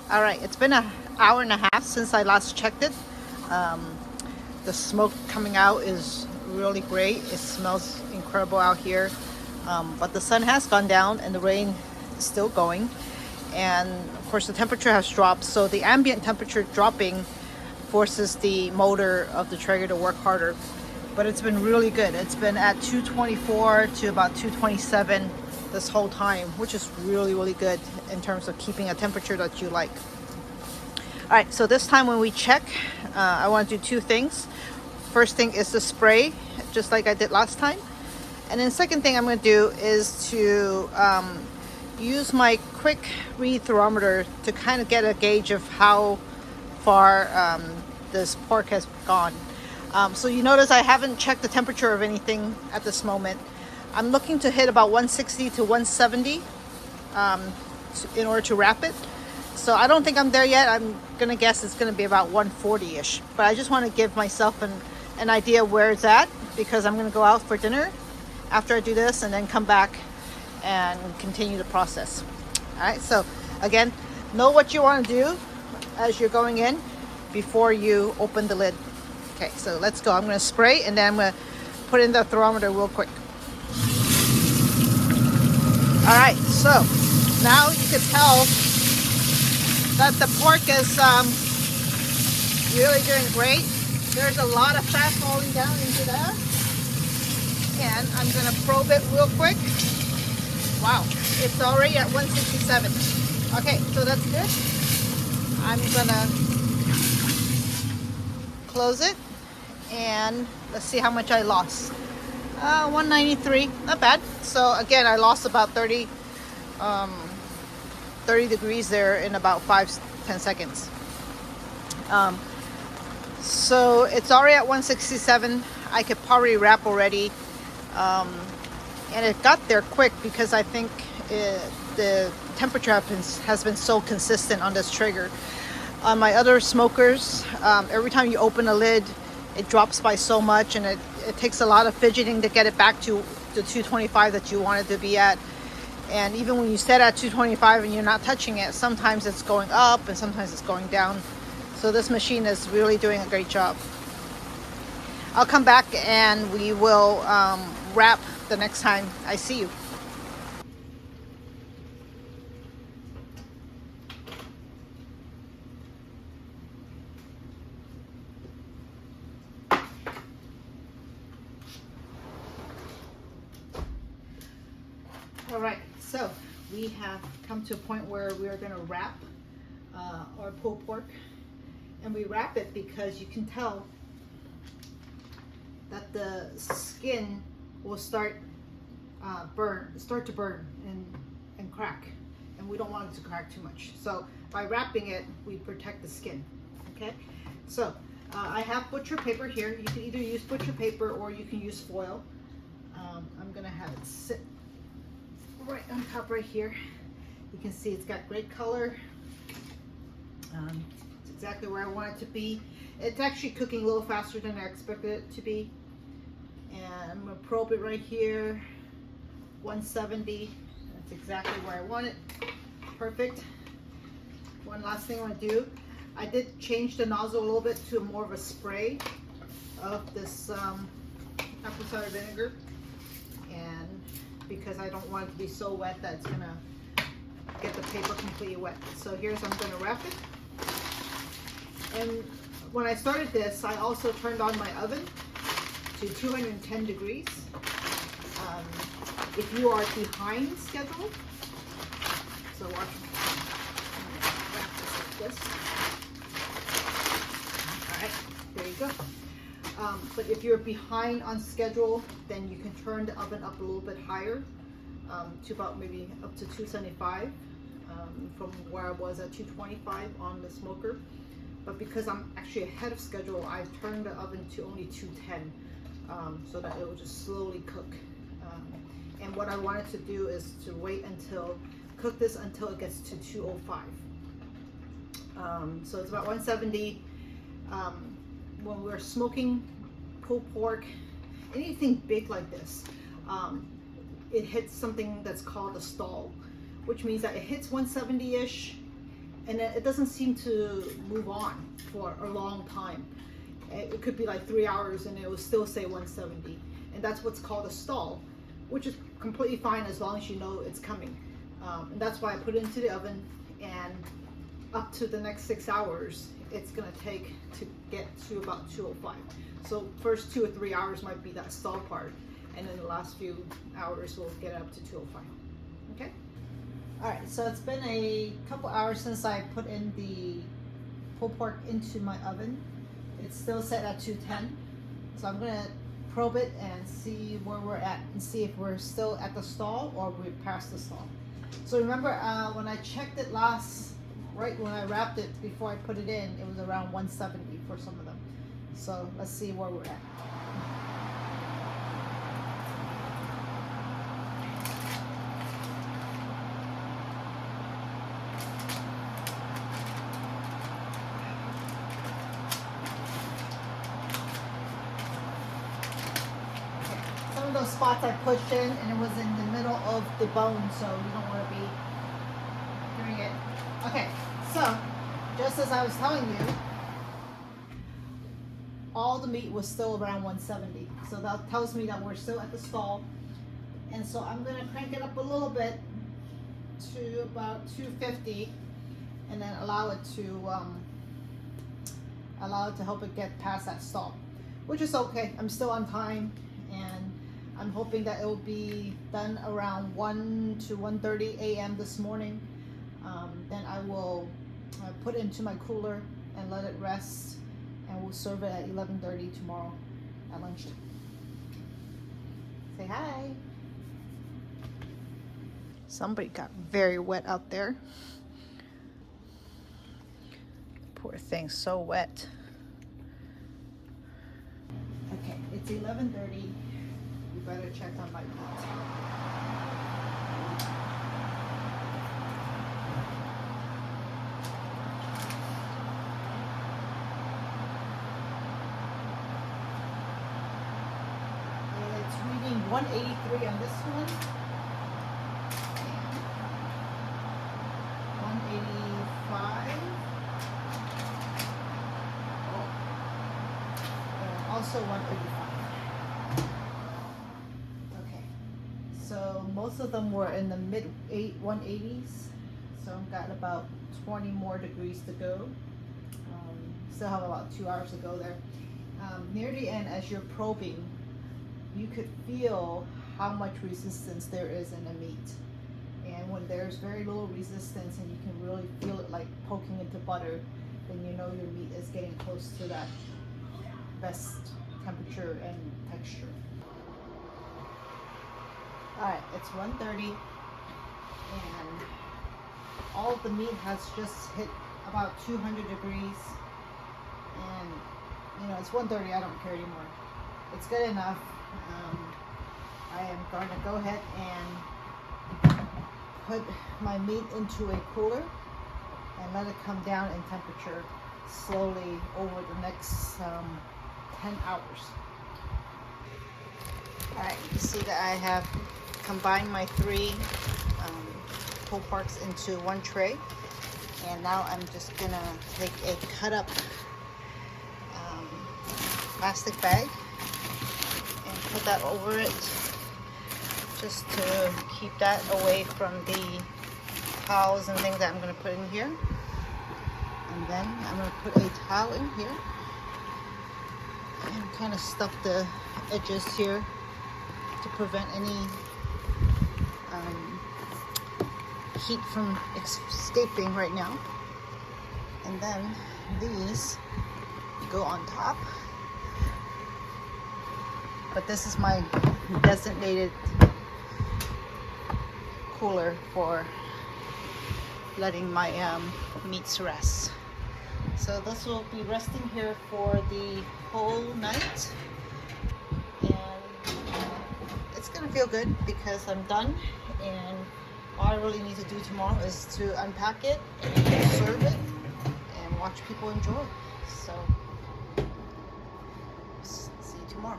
All right, it's been an hour and a half since I last checked it. Um, the smoke coming out is really great. It smells incredible out here. But the sun has gone down and the rain is still going. And of course the temperature has dropped. So the ambient temperature dropping forces the motor of the Trager to work harder. But it's been really good. It's been at 224 to about 227 this whole time, which is really, really good in terms of keeping a temperature that you like. All right, so this time when we check, I want to do two things. First thing is the spray, just like I did last time. And then second thing I'm going to do is to use my quick read thermometer to kind of get a gauge of how far this pork has gone. So you notice I haven't checked the temperature of anything at this moment. I'm looking to hit about 160 to 170 in order to wrap it. So I don't think I'm there yet. I'm going to guess it's going to be about 140-ish. But I just want to give myself an idea where it's at, because I'm going to go out for dinner after I do this and then come back and continue the process. All right, so again, know what you want to do as you're going in before you open the lid. Okay, so let's go. I'm going to spray and then I'm going to put in the thermometer real quick. All right, so now you can tell that the pork is really doing great. There's a lot of fat falling down into that. And I'm going to probe it real quick. Wow, it's already at 167. Okay, so that's good. I'm going to close it. And let's see how much I lost. 193, not bad. So again, I lost about 30 degrees there in about 5-10 seconds. So it's already at 167. I could probably wrap already. And it got there quick because I think the temperature has been so consistent on this Trager. On my other smokers, every time you open a lid, it drops by so much, and it takes a lot of fidgeting to get it back to the 225 that you want it to be at. And even when you set at 225 and you're not touching it, sometimes it's going up and sometimes it's going down. So this machine is really doing a great job. I'll come back and we will wrap the next time I see you. All right, so we have come to a point where we are going to wrap our pulled pork, and we wrap it because you can tell that the skin will start to burn and crack, and we don't want it to crack too much. So by wrapping it, we protect the skin. Okay, so I have butcher paper here. You can either use butcher paper or you can use foil. I'm gonna have it sit right on top right here. You can see it's got great color. It's exactly where I want it to be. It's actually cooking a little faster than I expected it to be. And I'm gonna probe it right here, 170. That's exactly where I want it. Perfect. One last thing I want to do, I did change the nozzle a little bit to more of a spray of this apple cider vinegar, and because I don't want it to be so wet that it's gonna get the paper completely wet. So here's, I'm gonna wrap it. And when I started this, I also turned on my oven to 210 degrees. If you are behind schedule, so watch, I'm gonna wrap this like this. All right, there you go. But if you're behind on schedule, then you can turn the oven up a little bit higher, to about maybe up to 275, from where I was at 225 on the smoker. But because I'm actually ahead of schedule, I've turned the oven to only 210, so that it will just slowly cook. And what I wanted to do is to cook this until it gets to 205. So it's about 170. When we're smoking pulled pork, anything big like this, it hits something that's called a stall, which means that it hits 170-ish and it doesn't seem to move on for a long time. It could be like 3 hours and it will still say 170, and that's what's called a stall, which is completely fine as long as you know it's coming. And that's why I put it into the oven, and up to the next 6 hours it's gonna take to get to about 205. So first 2 or 3 hours might be that stall part, and then the last few hours will get up to 205. Okay. All right, so it's been a couple hours since I put in the pulled pork into my oven. It's still set at 210. So I'm gonna probe it and see where we're at and see if we're still at the stall or we're past the stall. So remember when I checked it last, right when I wrapped it before I put it in, it was around 170 for some of them. So let's see where we're at. Some of those spots I pushed in and it was in the middle of the bone, so you don't want to be doing it. Okay, so just as I was telling you, all the meat was still around 170. So that tells me that we're still at the stall. And so I'm gonna crank it up a little bit to about 250 and then allow it to help it get past that stall, which is okay. I'm still on time, and I'm hoping that it will be done around 1 to 1:30 a.m. this morning. Then I will put it into my cooler and let it rest, and we'll serve it at 11:30 tomorrow at lunchtime. Say hi. Somebody got very wet out there. Poor thing, so wet. Okay, it's 11:30. You better check on my meat. It's reading 183 on this one. 185. And also 185. Okay. So most of them were in the mid 180s. So I've got about 20 more degrees to go. Still have about 2 hours to go there. Near the end, as you're probing, you could feel how much resistance there is in the meat. And when there's very little resistance and you can really feel it like poking into butter, then you know your meat is getting close to that best temperature and texture. Alright, it's 1:30 and all of the meat has just hit about 200 degrees, and you know, it's 1:30, I don't care anymore. It's good enough. I am going to go ahead and put my meat into a cooler and let it come down in temperature slowly over the next 10 hours. Alright, you see that I have combined my 3 pulled porks into one tray, and now I'm just gonna take a cut up plastic bag and put that over it, just to keep that away from the towels and things that I'm going to put in here. And then I'm going to put a towel in here and kind of stuff the edges here to prevent any heat from escaping right now. And then these go on top. But this is my designated cooler for letting my meats rest. So this will be resting here for the whole night, and it's gonna feel good because I'm done, and all I really need to do tomorrow is to unpack it and serve it and watch people enjoy. So see you tomorrow.